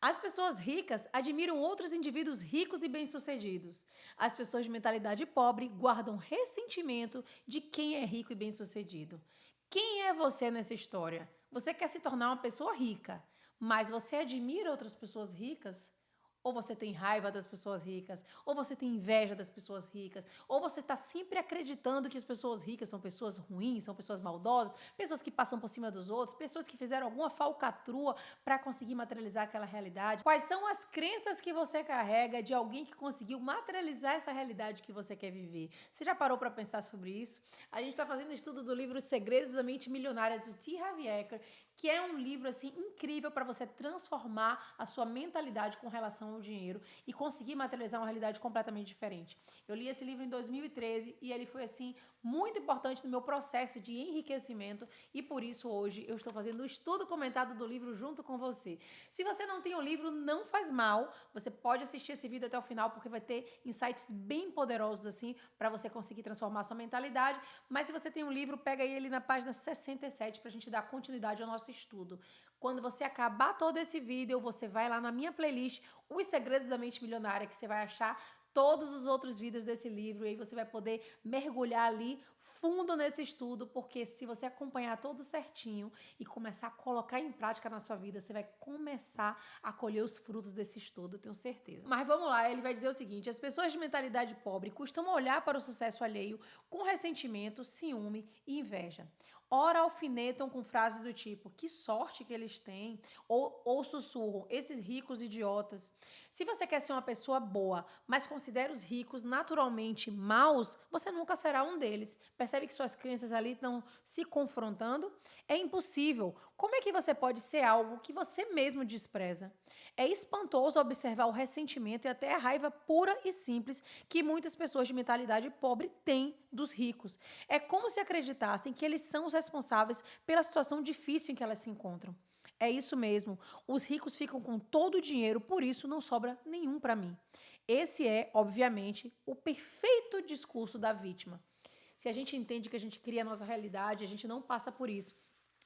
As pessoas ricas admiram outros indivíduos ricos e bem-sucedidos. As pessoas de mentalidade pobre guardam ressentimento de quem é rico e bem-sucedido. Quem é você nessa história? Você quer se tornar uma pessoa rica, mas você admira outras pessoas ricas? Ou você tem raiva das pessoas ricas, ou você tem inveja das pessoas ricas, ou você está sempre acreditando que as pessoas ricas são pessoas ruins, são pessoas maldosas, pessoas que passam por cima dos outros, pessoas que fizeram alguma falcatrua para conseguir materializar aquela realidade. Quais são as crenças que você carrega de alguém que conseguiu materializar essa realidade que você quer viver? Você já parou para pensar sobre isso? A gente está fazendo estudo do livro Segredos da Mente Milionária do T. Harv Eker, que é um livro assim incrível para você transformar a sua mentalidade com relação ao dinheiro e conseguir materializar uma realidade completamente diferente. Eu li esse livro em 2013 e ele foi assim muito importante no meu processo de enriquecimento e por isso hoje eu estou fazendo o estudo comentado do livro junto com você. Se você não tem o livro, não faz mal, você pode assistir esse vídeo até o final porque vai ter insights bem poderosos assim para você conseguir transformar a sua mentalidade, mas se você tem um livro, pega ele na página 67 para a gente dar continuidade ao nosso estudo. Quando você acabar todo esse vídeo, você vai lá na minha playlist Os Segredos da Mente Milionária, que você vai achar todos os outros vídeos desse livro e aí você vai poder mergulhar ali fundo nesse estudo, porque se você acompanhar tudo certinho e começar a colocar em prática na sua vida, você vai começar a colher os frutos desse estudo, eu tenho certeza. Mas vamos lá, ele vai dizer o seguinte: as pessoas de mentalidade pobre costumam olhar para o sucesso alheio com ressentimento, ciúme e inveja. Ora alfinetam com frases do tipo, que sorte que eles têm, ou sussurram, esses ricos idiotas. Se você quer ser uma pessoa boa, mas considera os ricos naturalmente maus, você nunca será um deles. Percebe que suas crenças ali estão se confrontando? É impossível. Como é que você pode ser algo que você mesmo despreza? É espantoso observar o ressentimento e até a raiva pura e simples que muitas pessoas de mentalidade pobre têm dos ricos. É como se acreditassem que eles são os responsáveis pela situação difícil em que elas se encontram. É isso mesmo. Os ricos ficam com todo o dinheiro, por isso não sobra nenhum para mim. Esse é, obviamente, o perfeito discurso da vítima. Se a gente entende que a gente cria a nossa realidade, a gente não passa por isso.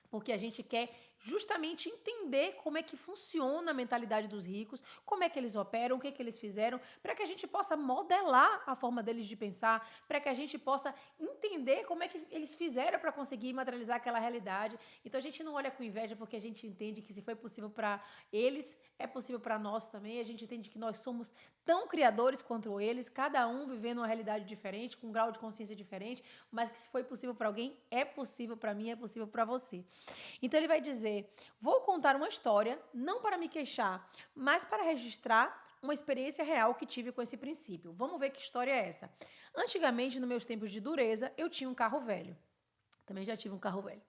Porque a gente quer justamente entender como é que funciona a mentalidade dos ricos, como é que eles operam, o que é que eles fizeram, para que a gente possa modelar a forma deles de pensar, para que a gente possa entender como é que eles fizeram para conseguir materializar aquela realidade. Então a gente não olha com inveja porque a gente entende que se foi possível para eles, é possível para nós também. A gente entende que nós somos tão criadores quanto eles, cada um vivendo uma realidade diferente, com um grau de consciência diferente, mas que se foi possível para alguém, é possível para mim, é possível para você. Então ele vai dizer: vou contar uma história, não para me queixar, mas para registrar uma experiência real que tive com esse princípio. Vamos ver que história é essa. Antigamente, nos meus tempos de dureza, eu tinha um carro velho. Também já tive um carro velho.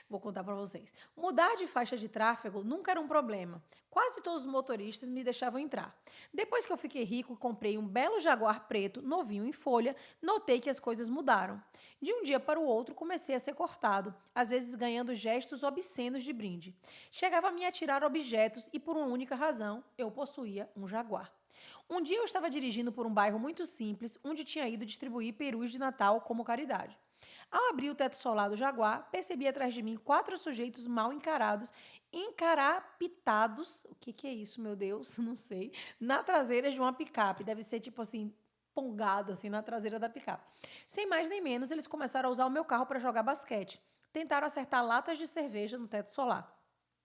Vou contar para vocês. Mudar de faixa de tráfego nunca era um problema. Quase todos os motoristas me deixavam entrar. Depois que eu fiquei rico e comprei um belo Jaguar preto, novinho em folha, notei que as coisas mudaram. De um dia para o outro, comecei a ser cortado, às vezes ganhando gestos obscenos de brinde. Chegava a me atirar objetos e, por uma única razão, eu possuía um Jaguar. Um dia eu estava dirigindo por um bairro muito simples, onde tinha ido distribuir perus de Natal como caridade. Ao abrir o teto solar do Jaguar, percebi atrás de mim 4 sujeitos mal encarados, encarapitados, o que é isso, meu Deus? Não sei, na traseira de uma picape. Deve ser tipo assim, pongado assim na traseira da picape. Sem mais nem menos, eles começaram a usar o meu carro para jogar basquete. Tentaram acertar latas de cerveja no teto solar.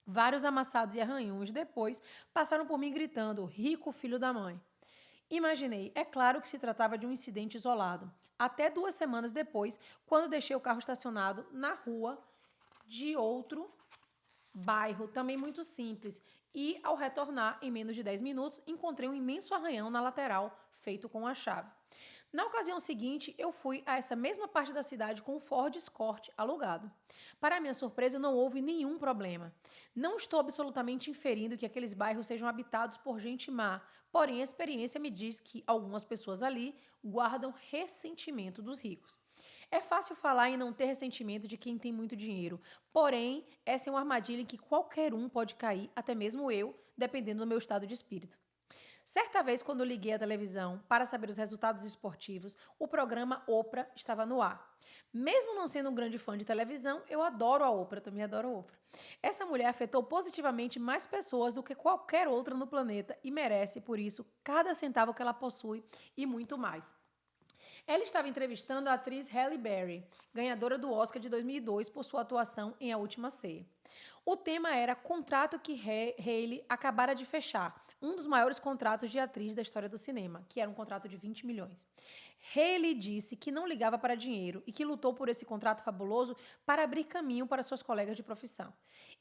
Vários amassados e arranhões depois passaram por mim gritando: rico filho da mãe. Imaginei, é claro que se tratava de um incidente isolado. Até 2 semanas depois, quando deixei o carro estacionado na rua de outro bairro, também muito simples. E, ao retornar, em menos de 10 minutos, encontrei um imenso arranhão na lateral, feito com a chave. Na ocasião seguinte, eu fui a essa mesma parte da cidade com um Ford Escort alugado. Para minha surpresa, não houve nenhum problema. Não estou absolutamente inferindo que aqueles bairros sejam habitados por gente má, porém a experiência me diz que algumas pessoas ali guardam ressentimento dos ricos. É fácil falar em não ter ressentimento de quem tem muito dinheiro, porém, essa é uma armadilha em que qualquer um pode cair, até mesmo eu, dependendo do meu estado de espírito. Certa vez, quando eu liguei a televisão para saber os resultados esportivos, o programa Oprah estava no ar. Mesmo não sendo um grande fã de televisão, eu adoro a Oprah, também adoro a Oprah. Essa mulher afetou positivamente mais pessoas do que qualquer outra no planeta e merece, por isso, cada centavo que ela possui e muito mais. Ela estava entrevistando a atriz Halle Berry, ganhadora do Oscar de 2002 por sua atuação em A Última Ceia. O tema era contrato que Halle acabara de fechar, um dos maiores contratos de atriz da história do cinema, que era um contrato de 20 milhões. Halle disse que não ligava para dinheiro e que lutou por esse contrato fabuloso para abrir caminho para suas colegas de profissão.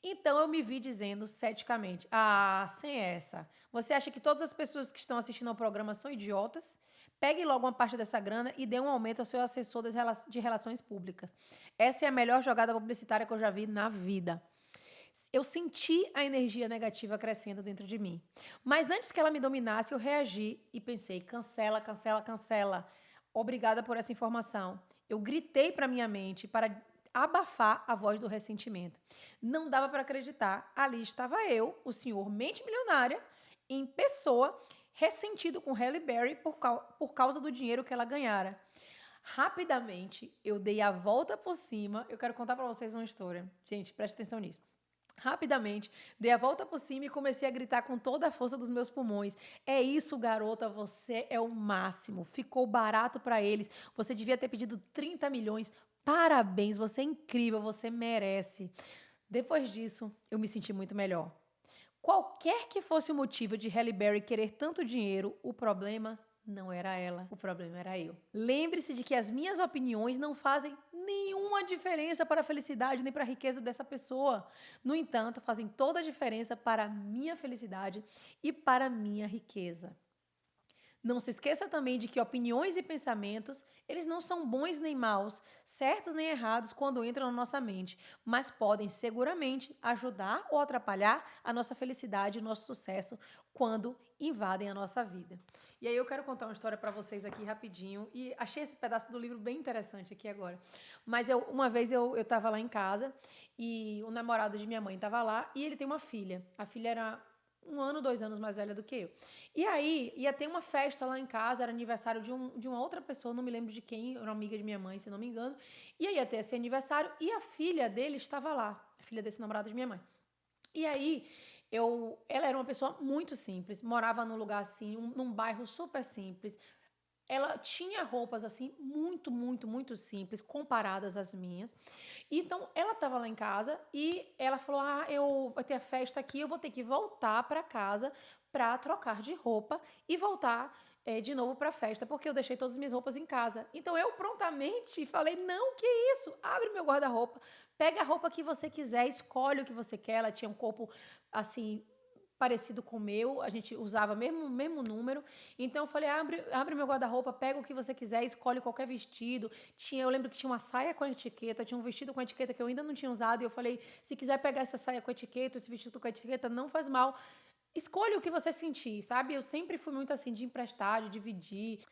Então eu me vi dizendo ceticamente: "Ah, sem essa. Você acha que todas as pessoas que estão assistindo ao programa são idiotas? Pegue logo uma parte dessa grana e dê um aumento ao seu assessor de relações públicas. Essa é a melhor jogada publicitária que eu já vi na vida." Eu senti a energia negativa crescendo dentro de mim. Mas antes que ela me dominasse, eu reagi e pensei: cancela, cancela, cancela. Obrigada por essa informação. Eu gritei para minha mente para abafar a voz do ressentimento. Não dava para acreditar. Ali estava eu, o senhor mente milionária, em pessoa, ressentido com Halle Berry por causa do dinheiro que ela ganhara. Rapidamente, eu dei a volta por cima. Eu quero contar para vocês uma história. Gente, preste atenção nisso. Rapidamente, dei a volta por cima e comecei a gritar com toda a força dos meus pulmões: "É isso, garota, você é o máximo. Ficou barato para eles. Você devia ter pedido 30 milhões. Parabéns, você é incrível, você merece." Depois disso, eu me senti muito melhor. Qualquer que fosse o motivo de Halle Berry querer tanto dinheiro, o problema não era ela, o problema era eu. Lembre-se de que as minhas opiniões não fazem nenhuma diferença para a felicidade nem para a riqueza dessa pessoa. No entanto, fazem toda a diferença para a minha felicidade e para a minha riqueza. Não se esqueça também de que opiniões e pensamentos, eles não são bons nem maus, certos nem errados quando entram na nossa mente, mas podem seguramente ajudar ou atrapalhar a nossa felicidade e o nosso sucesso quando invadem a nossa vida. E aí eu quero contar uma história para vocês aqui rapidinho, e achei esse pedaço do livro bem interessante aqui agora. Mas uma vez eu estava lá em casa e o namorado de minha mãe estava lá e ele tem uma filha. A filha era 1 ano, 2 anos mais velha do que eu. E aí, ia ter uma festa lá em casa, era aniversário de uma outra pessoa, não me lembro de quem, era uma amiga de minha mãe, se não me engano. E aí ia ter esse aniversário e a filha dele estava lá, a filha desse namorado de minha mãe. E aí, ela era uma pessoa muito simples, morava num lugar assim, num bairro super simples. Ela tinha roupas assim muito, muito, muito simples comparadas às minhas. Então, ela estava lá em casa e ela falou: "Ah, eu vou ter a festa aqui, eu vou ter que voltar para casa para trocar de roupa e voltar de novo para a festa, porque eu deixei todas as minhas roupas em casa." Então, eu prontamente falei: "Não, que isso? Abre meu guarda-roupa, pega a roupa que você quiser, escolhe o que você quer." Ela tinha um corpo assim parecido com o meu, a gente usava mesmo número. Então eu falei: abre meu guarda-roupa, pega o que você quiser, escolhe qualquer vestido. Eu lembro que tinha uma saia com etiqueta, tinha um vestido com etiqueta que eu ainda não tinha usado, e eu falei: se quiser pegar essa saia com etiqueta, esse vestido com etiqueta, não faz mal. Escolhe o que você sentir, sabe? Eu sempre fui muito assim de emprestar, de dividir.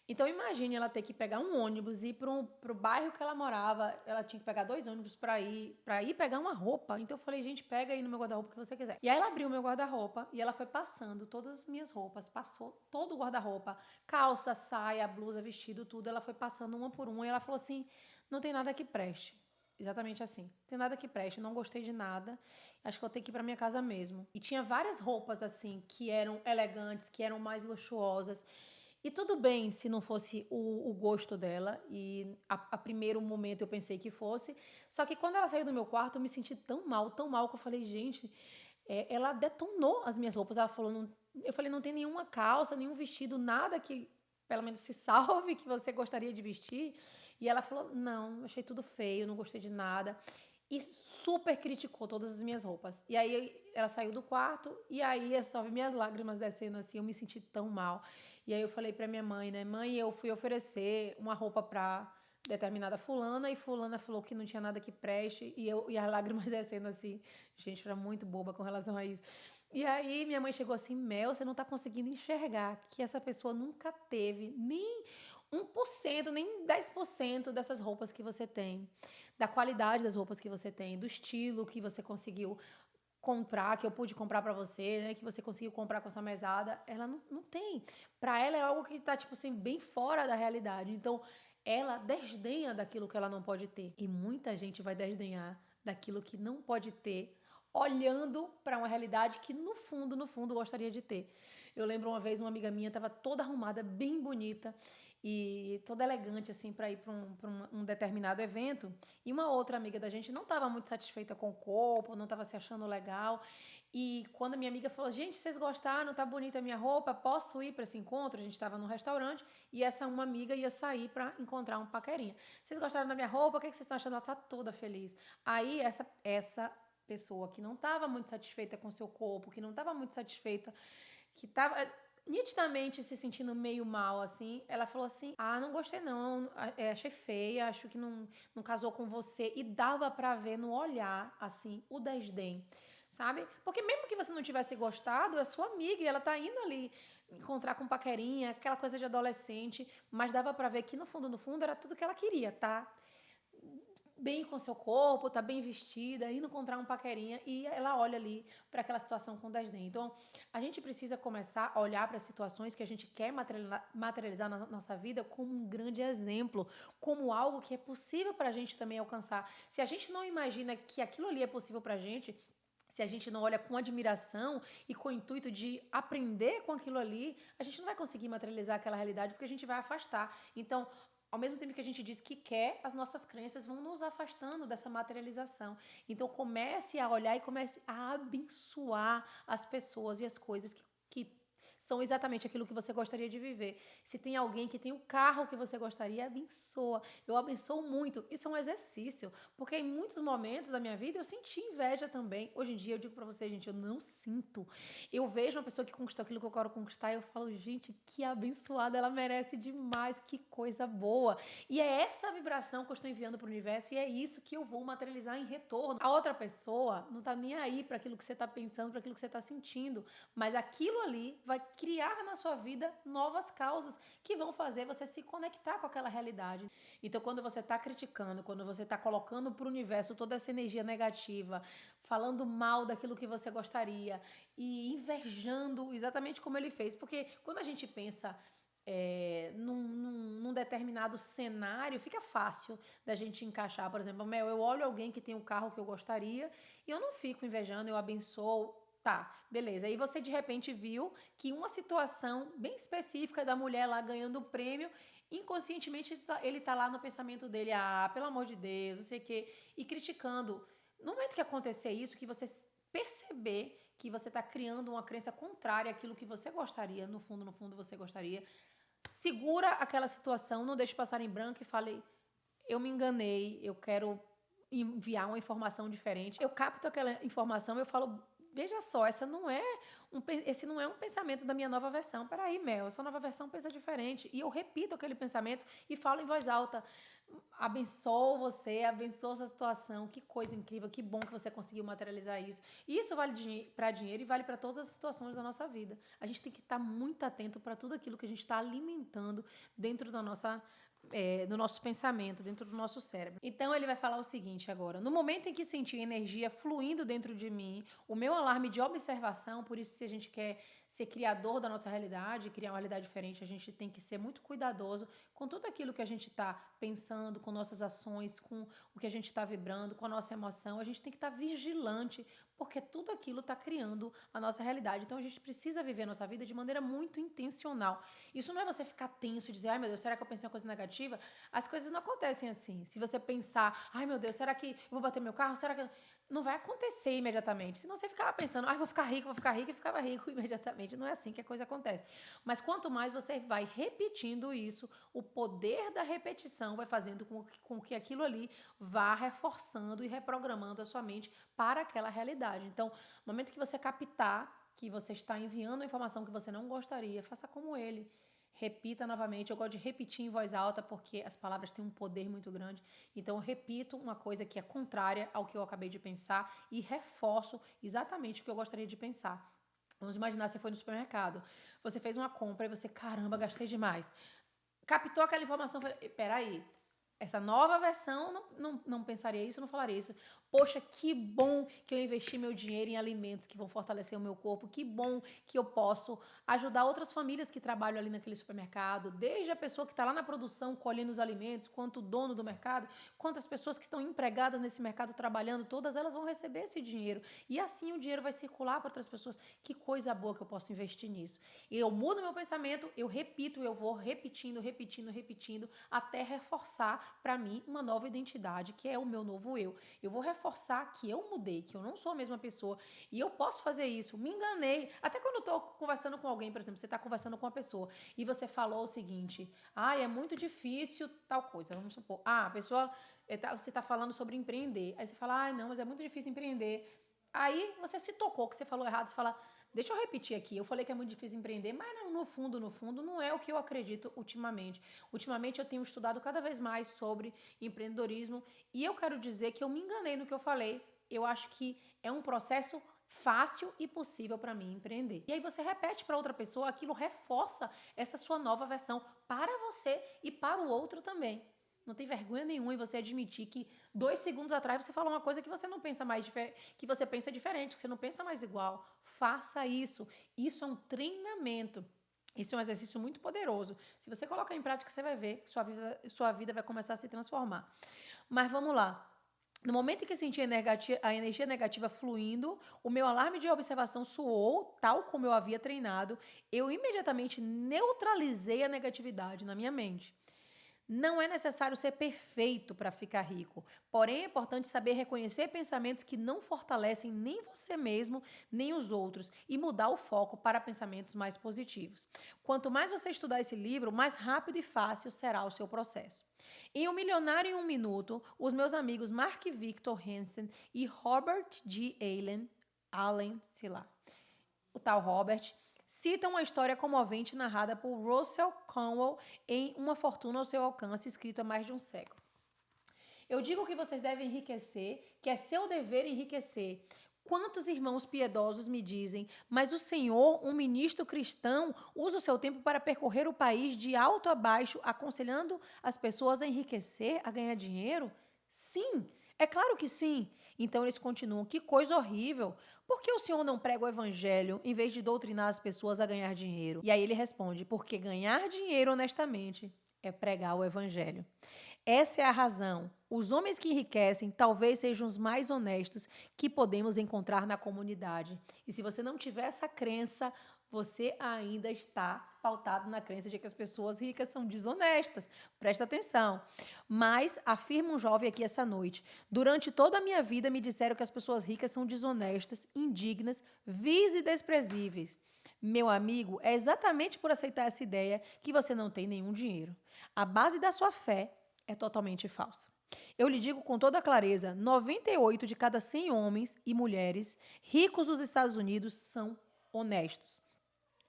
Então imagine ela ter que pegar um ônibus e ir pro bairro que ela morava. Ela tinha que pegar 2 ônibus para ir pegar uma roupa. Então eu falei: gente, pega aí no meu guarda-roupa o que você quiser. E aí ela abriu o meu guarda-roupa e ela foi passando todas as minhas roupas, passou todo o guarda-roupa, calça, saia, blusa, vestido, tudo. Ela foi passando uma por uma e ela falou assim: não tem nada que preste. Exatamente assim. Não tem nada que preste, não gostei de nada. Acho que eu tenho que ir para minha casa mesmo. E tinha várias roupas assim que eram elegantes, que eram mais luxuosas. E tudo bem se não fosse o gosto dela, e a primeiro momento eu pensei que fosse. Só que quando ela saiu do meu quarto, eu me senti tão mal, que eu falei: gente, ela detonou as minhas roupas. Ela falou: não, eu falei: não tem nenhuma calça, nenhum vestido, nada que pelo menos se salve, que você gostaria de vestir. E ela falou: não, achei tudo feio, não gostei de nada. E super criticou todas as minhas roupas. E aí ela saiu do quarto, e aí eu só vi minhas lágrimas descendo assim, eu me senti tão mal. E aí eu falei pra minha mãe, né: mãe, eu fui oferecer uma roupa pra determinada fulana, e fulana falou que não tinha nada que preste, e as lágrimas descendo assim. Gente, eu era muito boba com relação a isso. E aí minha mãe chegou assim: Mel, você não tá conseguindo enxergar que essa pessoa nunca teve nem 1%, nem 10% dessas roupas que você tem, da qualidade das roupas que você tem, do estilo que você conseguiu comprar, que eu pude comprar pra você, né? Que você conseguiu comprar com essa mesada, ela não tem. Pra ela é algo que tá, tipo assim, bem fora da realidade. Então, ela desdenha daquilo que ela não pode ter. E muita gente vai desdenhar daquilo que não pode ter, olhando pra uma realidade que no fundo, gostaria de ter. Eu lembro uma vez uma amiga minha estava toda arrumada, bem bonita e toda elegante assim para ir para um determinado evento, e uma outra amiga da gente não estava muito satisfeita com o corpo, não estava se achando legal. E quando a minha amiga falou: "Gente, vocês gostaram? Tá bonita a minha roupa? Posso ir para esse encontro?" A gente estava num restaurante e essa uma amiga ia sair para encontrar um paquerinha. "Vocês gostaram da minha roupa? O que é que vocês estão achando?" Ela tá toda feliz. Aí essa pessoa que não estava muito satisfeita com seu corpo, que não estava muito satisfeita, que estava nitidamente se sentindo meio mal, assim, ela falou assim: "Ah, não gostei não, achei feia, acho que não casou com você." E dava pra ver no olhar, assim, o desdém, sabe? Porque mesmo que você não tivesse gostado, é sua amiga e ela tá indo ali encontrar com paquerinha, aquela coisa de adolescente, mas dava pra ver que no fundo era tudo que ela queria, tá? Bem com seu corpo, tá bem vestida, indo encontrar um paquerinha, e ela olha ali para aquela situação com desdém. Então, a gente precisa começar a olhar para as situações que a gente quer materializar na nossa vida como um grande exemplo, como algo que é possível para a gente também alcançar. Se a gente não imagina que aquilo ali é possível para a gente, se a gente não olha com admiração e com o intuito de aprender com aquilo ali, a gente não vai conseguir materializar aquela realidade, porque a gente vai afastar. Então, ao mesmo tempo que a gente diz que quer, as nossas crenças vão nos afastando dessa materialização. Então, comece a olhar e comece a abençoar as pessoas e as coisas que são exatamente aquilo que você gostaria de viver. Se tem alguém que tem o carro que você gostaria, abençoa. Eu abençoo muito. Isso é um exercício, porque em muitos momentos da minha vida eu senti inveja também. Hoje em dia eu digo pra você, gente, eu não sinto. Eu vejo uma pessoa que conquistou aquilo que eu quero conquistar e eu falo: "Gente, que abençoada, ela merece demais, que coisa boa." E é essa vibração que eu estou enviando pro universo e é isso que eu vou materializar em retorno. A outra pessoa não tá nem aí para aquilo que você tá pensando, para aquilo que você tá sentindo, mas aquilo ali vai criar na sua vida novas causas que vão fazer você se conectar com aquela realidade. Então, quando você está criticando, quando você está colocando para o universo toda essa energia negativa, falando mal daquilo que você gostaria e invejando exatamente como ele fez, porque quando a gente pensa num determinado cenário, fica fácil da gente encaixar. Por exemplo, eu olho alguém que tem o carro que eu gostaria e eu não fico invejando, eu abençoo. Tá, beleza. Aí você de repente viu que uma situação bem específica da mulher lá ganhando o prêmio, inconscientemente ele tá lá no pensamento dele: "Ah, pelo amor de Deus, não sei o quê", e criticando. No momento que acontecer isso, que você perceber que você está criando uma crença contrária àquilo que você gostaria, no fundo você gostaria, segura aquela situação, não deixe passar em branco e fale: "Eu me enganei, eu quero enviar uma informação diferente." Eu capto aquela informação, eu falo: "Veja só, esse não é um pensamento da minha nova versão. Peraí, Mel, a sua nova versão pensa diferente." E eu repito aquele pensamento e falo em voz alta: "Abençoo você, abençoo essa situação. Que coisa incrível, que bom que você conseguiu materializar isso." E isso vale para dinheiro e vale para todas as situações da nossa vida. A gente tem que estar muito atento para tudo aquilo que a gente está alimentando dentro do nosso pensamento, dentro do nosso cérebro. Então ele vai falar o seguinte agora: "No momento em que senti energia fluindo dentro de mim, o meu alarme de observação." Por isso, se a gente quer ser criador da nossa realidade, criar uma realidade diferente, a gente tem que ser muito cuidadoso com tudo aquilo que a gente está pensando, com nossas ações, com o que a gente está vibrando, com a nossa emoção. A gente tem que estar vigilante, porque tudo aquilo está criando a nossa realidade. Então a gente precisa viver a nossa vida de maneira muito intencional. Isso não é você ficar tenso e dizer: "Ai meu Deus, será que eu pensei uma coisa negativa?" As coisas não acontecem assim. Se você pensar: "Ai meu Deus, será que eu vou bater meu carro? Será que..." Não vai acontecer imediatamente. Senão você ficava pensando: "Ai, vou ficar rico", e ficava rico imediatamente. Não é assim que a coisa acontece. Mas quanto mais você vai repetindo isso, o poder da repetição vai fazendo com que aquilo ali vá reforçando e reprogramando a sua mente para aquela realidade. Então, no momento que você captar que você está enviando a informação que você não gostaria, faça como ele. Repita novamente. Eu gosto de repetir em voz alta porque as palavras têm um poder muito grande. Então eu repito uma coisa que é contrária ao que eu acabei de pensar e reforço exatamente o que eu gostaria de pensar. Vamos imaginar, você foi no supermercado, você fez uma compra e você: "Caramba, gastei demais." Captou aquela informação, falei: "Peraí, essa nova versão não pensaria isso, não falaria isso. Poxa, que bom que eu investi meu dinheiro em alimentos que vão fortalecer o meu corpo. Que bom que eu posso ajudar outras famílias que trabalham ali naquele supermercado. Desde a pessoa que está lá na produção colhendo os alimentos, quanto o dono do mercado, quanto as pessoas que estão empregadas nesse mercado trabalhando, todas elas vão receber esse dinheiro. E assim o dinheiro vai circular para outras pessoas. Que coisa boa que eu posso investir nisso. E eu mudo meu pensamento, eu repito, eu vou repetindo, até reforçar para mim uma nova identidade, que é o meu novo eu. Eu vou reforçar que eu mudei, que eu não sou a mesma pessoa e eu posso fazer isso. Me enganei. Até quando eu tô conversando com alguém, por exemplo, você tá conversando com uma pessoa e você falou o seguinte: é muito difícil tal coisa. Vamos supor, a pessoa, você tá falando sobre empreender. Aí você fala, não, mas é muito difícil empreender. Aí você se tocou que você falou errado, você fala, deixa eu repetir aqui, eu falei que é muito difícil empreender, mas no fundo, não é o que eu acredito ultimamente. Ultimamente eu tenho estudado cada vez mais sobre empreendedorismo e eu quero dizer que eu me enganei no que eu falei. Eu acho que é um processo fácil e possível para mim empreender. E aí você repete para outra pessoa, aquilo reforça essa sua nova versão para você e para o outro também. Não tem vergonha nenhuma em você admitir que 2 segundos atrás você falou uma coisa que você não pensa mais, que você pensa diferente, que você não pensa mais igual. Faça isso. Isso é um treinamento. Isso é um exercício muito poderoso. Se você colocar em prática, você vai ver que sua vida vai começar a se transformar. Mas vamos lá. No momento em que senti a energia negativa fluindo, o meu alarme de observação soou, tal como eu havia treinado. Eu imediatamente neutralizei a negatividade na minha mente. Não é necessário ser perfeito para ficar rico, porém é importante saber reconhecer pensamentos que não fortalecem nem você mesmo, nem os outros e mudar o foco para pensamentos mais positivos. Quanto mais você estudar esse livro, mais rápido e fácil será o seu processo. Em O Milionário em um Minuto, os meus amigos Mark Victor Hansen e Robert G. Allen, sei lá, o tal Robert, citam uma história comovente narrada por Russell Conwell em Uma Fortuna ao Seu Alcance, escrito há mais de um século. Eu digo que vocês devem enriquecer, que é seu dever enriquecer. Quantos irmãos piedosos me dizem, mas o Senhor, um ministro cristão, usa o seu tempo para percorrer o país de alto a baixo, aconselhando as pessoas a enriquecer, a ganhar dinheiro? Sim, é claro que sim. Então eles continuam, que coisa horrível. Por que o Senhor não prega o evangelho em vez de doutrinar as pessoas a ganhar dinheiro? E aí ele responde, porque ganhar dinheiro honestamente é pregar o evangelho. Essa é a razão. Os homens que enriquecem talvez sejam os mais honestos que podemos encontrar na comunidade. E se você não tiver essa crença, você ainda está pautado na crença de que as pessoas ricas são desonestas. Presta atenção. Mas, afirma um jovem aqui essa noite, durante toda a minha vida me disseram que as pessoas ricas são desonestas, indignas, vis e desprezíveis. Meu amigo, é exatamente por aceitar essa ideia que você não tem nenhum dinheiro. A base da sua fé é totalmente falsa. Eu lhe digo com toda clareza, 98 de cada 100 homens e mulheres ricos dos Estados Unidos são honestos.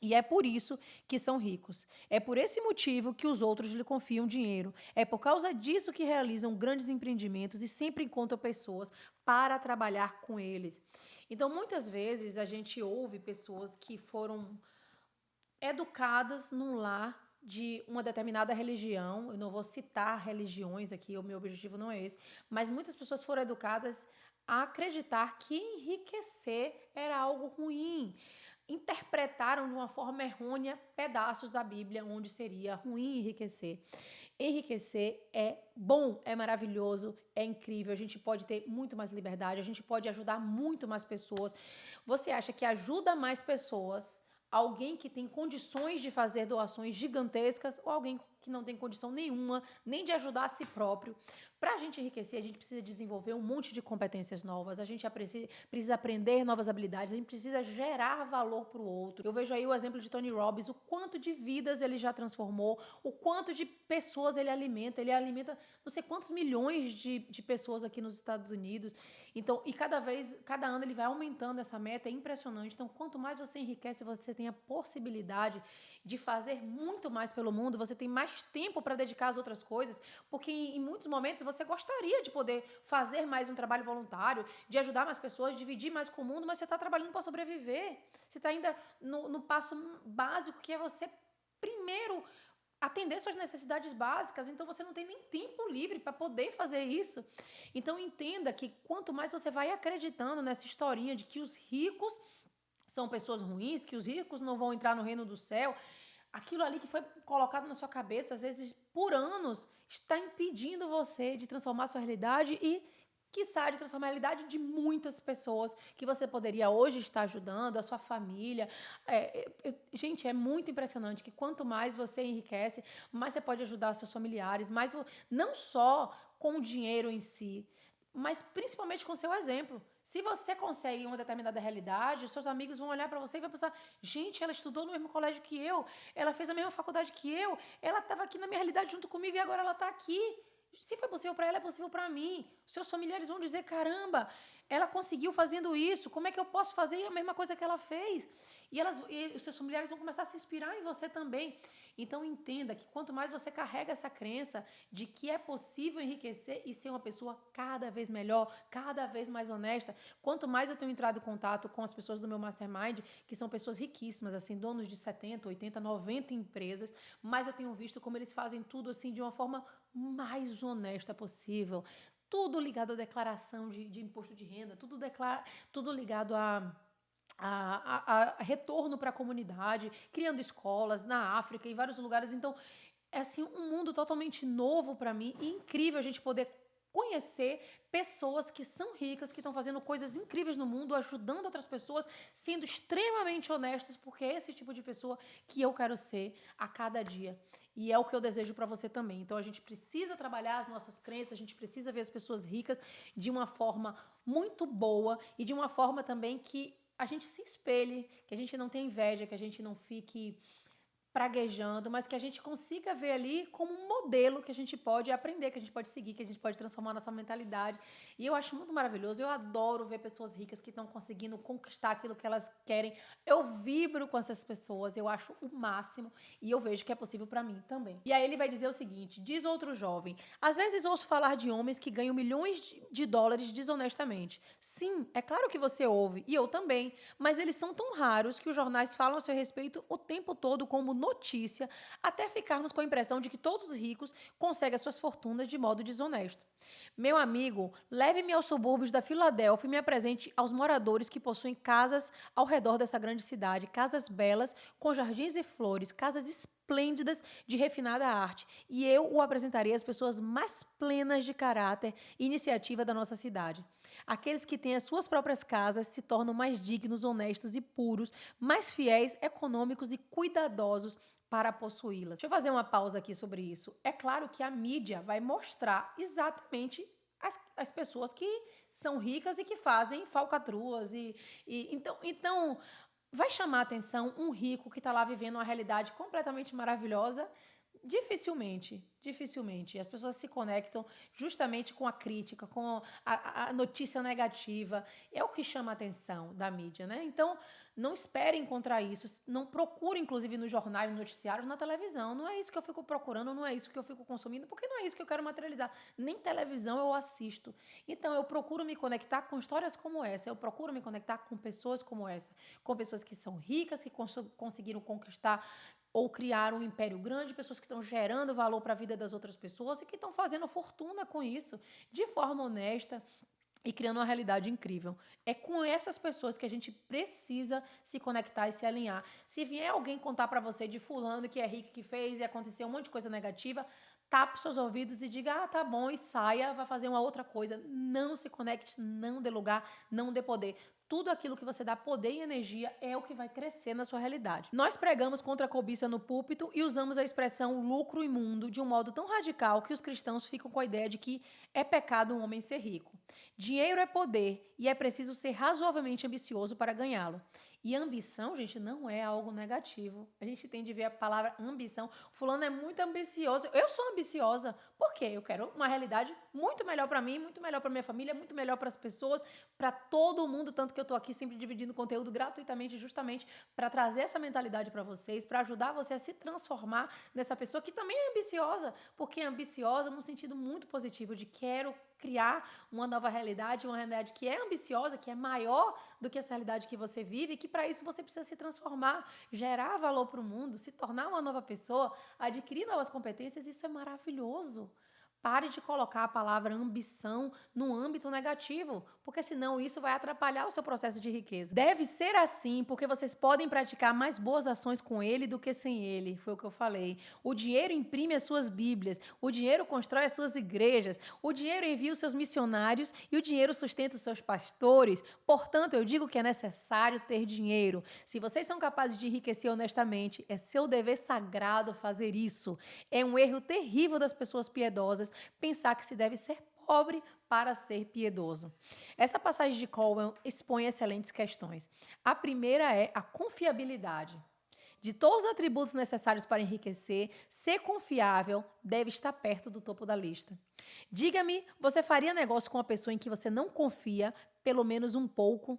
E é por isso que são ricos. É por esse motivo que os outros lhe confiam dinheiro. É por causa disso que realizam grandes empreendimentos e sempre encontram pessoas para trabalhar com eles. Então, muitas vezes, a gente ouve pessoas que foram educadas num lar de uma determinada religião. Eu não vou citar religiões aqui, o meu objetivo não é esse. Mas muitas pessoas foram educadas a acreditar que enriquecer era algo ruim. Interpretaram de uma forma errônea pedaços da Bíblia onde seria ruim enriquecer. Enriquecer é bom, é maravilhoso, é incrível. A gente pode ter muito mais liberdade, a gente pode ajudar muito mais pessoas. Você acha que ajuda mais pessoas alguém que tem condições de fazer doações gigantescas ou alguém que não tem condição nenhuma, nem de ajudar a si próprio? Para a gente enriquecer, a gente precisa desenvolver um monte de competências novas, a gente precisa aprender novas habilidades, a gente precisa gerar valor para o outro. Eu vejo aí o exemplo de Tony Robbins, o quanto de vidas ele já transformou, o quanto de pessoas ele alimenta não sei quantos milhões de pessoas aqui nos Estados Unidos. Então, e cada ano ele vai aumentando essa meta, é impressionante. Então, quanto mais você enriquece, você tem a possibilidade de fazer muito mais pelo mundo, você tem mais tempo para dedicar às outras coisas, porque em muitos momentos você gostaria de poder fazer mais um trabalho voluntário, de ajudar mais pessoas, de dividir mais com o mundo, mas você está trabalhando para sobreviver. Você está ainda no passo básico, que é você primeiro atender suas necessidades básicas, então você não tem nem tempo livre para poder fazer isso. Então entenda que quanto mais você vai acreditando nessa historinha de que os ricos são pessoas ruins, que os ricos não vão entrar no reino do céu, aquilo ali que foi colocado na sua cabeça, às vezes por anos, está impedindo você de transformar a sua realidade e, quiçá, de transformar a realidade de muitas pessoas que você poderia hoje estar ajudando, a sua família. Gente, é muito impressionante que quanto mais você enriquece, mais você pode ajudar seus familiares, mais não só com o dinheiro em si, mas principalmente com o seu exemplo. Se você consegue uma determinada realidade, os seus amigos vão olhar para você e vão pensar: gente, ela estudou no mesmo colégio que eu, ela fez a mesma faculdade que eu, ela estava aqui na minha realidade junto comigo e agora ela está aqui. Se foi possível para ela, é possível para mim. Os seus familiares vão dizer: caramba, ela conseguiu fazendo isso, como é que eu posso fazer a mesma coisa que ela fez? E os seus familiares vão começar a se inspirar em você também. Então entenda que quanto mais você carrega essa crença de que é possível enriquecer e ser uma pessoa cada vez melhor, cada vez mais honesta, quanto mais eu tenho entrado em contato com as pessoas do meu mastermind, que são pessoas riquíssimas, assim, donos de 70, 80, 90 empresas, mais eu tenho visto como eles fazem tudo assim de uma forma mais honesta possível. Tudo ligado à declaração de imposto de renda, tudo ligado a retorno para a comunidade, criando escolas na África, em vários lugares. Então, é assim, um mundo totalmente novo para mim e incrível a gente poder conhecer pessoas que são ricas, que estão fazendo coisas incríveis no mundo, ajudando outras pessoas, sendo extremamente honestas, porque é esse tipo de pessoa que eu quero ser a cada dia. E é o que eu desejo para você também. Então a gente precisa trabalhar as nossas crenças, a gente precisa ver as pessoas ricas de uma forma muito boa e de uma forma também que a gente se espelhe, que a gente não tenha inveja, que a gente não fique praguejando, mas que a gente consiga ver ali como um modelo que a gente pode aprender, que a gente pode seguir, que a gente pode transformar a nossa mentalidade. E eu acho muito maravilhoso, eu adoro ver pessoas ricas que estão conseguindo conquistar aquilo que elas querem. Eu vibro com essas pessoas, eu acho o máximo e eu vejo que é possível para mim também. E aí ele vai dizer o seguinte, diz outro jovem: às vezes ouço falar de homens que ganham milhões de dólares desonestamente. Sim, é claro que você ouve, e eu também, mas eles são tão raros que os jornais falam a seu respeito o tempo todo como notícia, até ficarmos com a impressão de que todos os ricos conseguem as suas fortunas de modo desonesto. Meu amigo, leve-me aos subúrbios da Filadélfia e me apresente aos moradores que possuem casas ao redor dessa grande cidade, casas belas, com jardins e flores, casas esplêndidas de refinada arte, e eu o apresentarei às pessoas mais plenas de caráter e iniciativa da nossa cidade. Aqueles que têm as suas próprias casas se tornam mais dignos, honestos e puros, mais fiéis, econômicos e cuidadosos para possuí-las. Deixa eu fazer uma pausa aqui sobre isso. É claro que a mídia vai mostrar exatamente as pessoas que são ricas e que fazem falcatruas. Então, vai chamar a atenção um rico que está lá vivendo uma realidade completamente maravilhosa? Dificilmente. As pessoas se conectam justamente com a crítica, com a notícia negativa. É o que chama a atenção da mídia, né? Então, não espere encontrar isso. Não procure, inclusive, no jornal, no noticiário, na televisão. Não é isso que eu fico procurando, não é isso que eu fico consumindo, porque não é isso que eu quero materializar. Nem televisão eu assisto. Então, eu procuro me conectar com histórias como essa. Eu procuro me conectar com pessoas como essa. Com pessoas que são ricas, que conseguiram conquistar ou criar um império grande, pessoas que estão gerando valor para a vida das outras pessoas e que estão fazendo fortuna com isso, de forma honesta e criando uma realidade incrível. É com essas pessoas que a gente precisa se conectar e se alinhar. Se vier alguém contar para você de fulano que é rico, que fez e aconteceu um monte de coisa negativa, tape seus ouvidos e diga: ah, tá bom, e saia, vai fazer uma outra coisa. Não se conecte, não dê lugar, não dê poder. Tudo aquilo que você dá poder e energia é o que vai crescer na sua realidade. Nós pregamos contra a cobiça no púlpito e usamos a expressão lucro imundo de um modo tão radical que os cristãos ficam com a ideia de que é pecado um homem ser rico. Dinheiro é poder e é preciso ser razoavelmente ambicioso para ganhá-lo. E ambição, gente, não é algo negativo. A gente tem de ver a palavra ambição. Fulano é muito ambicioso. Eu sou ambiciosa. Por quê? Eu quero uma realidade muito melhor para mim, muito melhor para minha família, muito melhor para as pessoas, para todo mundo. Tanto que eu estou aqui sempre dividindo conteúdo gratuitamente, justamente para trazer essa mentalidade para vocês, para ajudar você a se transformar nessa pessoa que também é ambiciosa, porque é ambiciosa num sentido muito positivo de quero criar uma nova realidade, uma realidade que é ambiciosa, que é maior do que essa realidade que você vive, e que para isso você precisa se transformar, gerar valor para o mundo, se tornar uma nova pessoa, adquirir novas competências. Isso é maravilhoso. Pare de colocar a palavra ambição no âmbito negativo, porque senão isso vai atrapalhar o seu processo de riqueza. Deve ser assim, porque vocês podem praticar mais boas ações com ele do que sem ele, foi o que eu falei. O dinheiro imprime as suas bíblias, o dinheiro constrói as suas igrejas, o dinheiro envia os seus missionários e o dinheiro sustenta os seus pastores. Portanto, eu digo que é necessário ter dinheiro. Se vocês são capazes de enriquecer honestamente, é seu dever sagrado fazer isso. É um erro terrível das pessoas piedosas pensar que se deve ser pobre para ser piedoso. Essa passagem de Colwell expõe excelentes questões. A primeira é a confiabilidade. De todos os atributos necessários para enriquecer, ser confiável deve estar perto do topo da lista. Diga-me, você faria negócio com uma pessoa em que você não confia, pelo menos um pouco?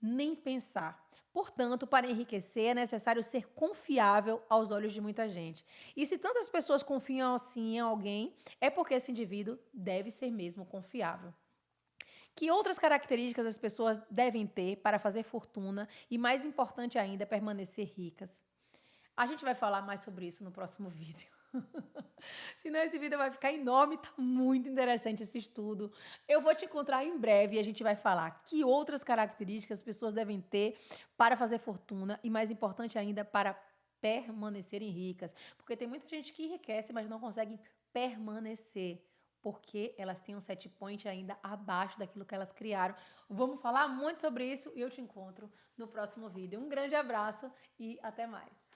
Nem pensar. Portanto, para enriquecer, é necessário ser confiável aos olhos de muita gente. E se tantas pessoas confiam assim em alguém, é porque esse indivíduo deve ser mesmo confiável. Que outras características as pessoas devem ter para fazer fortuna e, mais importante ainda, permanecer ricas? A gente vai falar mais sobre isso no próximo vídeo. Senão esse vídeo vai ficar enorme, tá muito interessante esse estudo. Eu vou te encontrar em breve e a gente vai falar que outras características as pessoas devem ter para fazer fortuna e, mais importante ainda, para permanecerem ricas. Porque tem muita gente que enriquece, mas não consegue permanecer, porque elas têm um set point ainda abaixo daquilo que elas criaram. Vamos falar muito sobre isso e eu te encontro no próximo vídeo. Um grande abraço e até mais.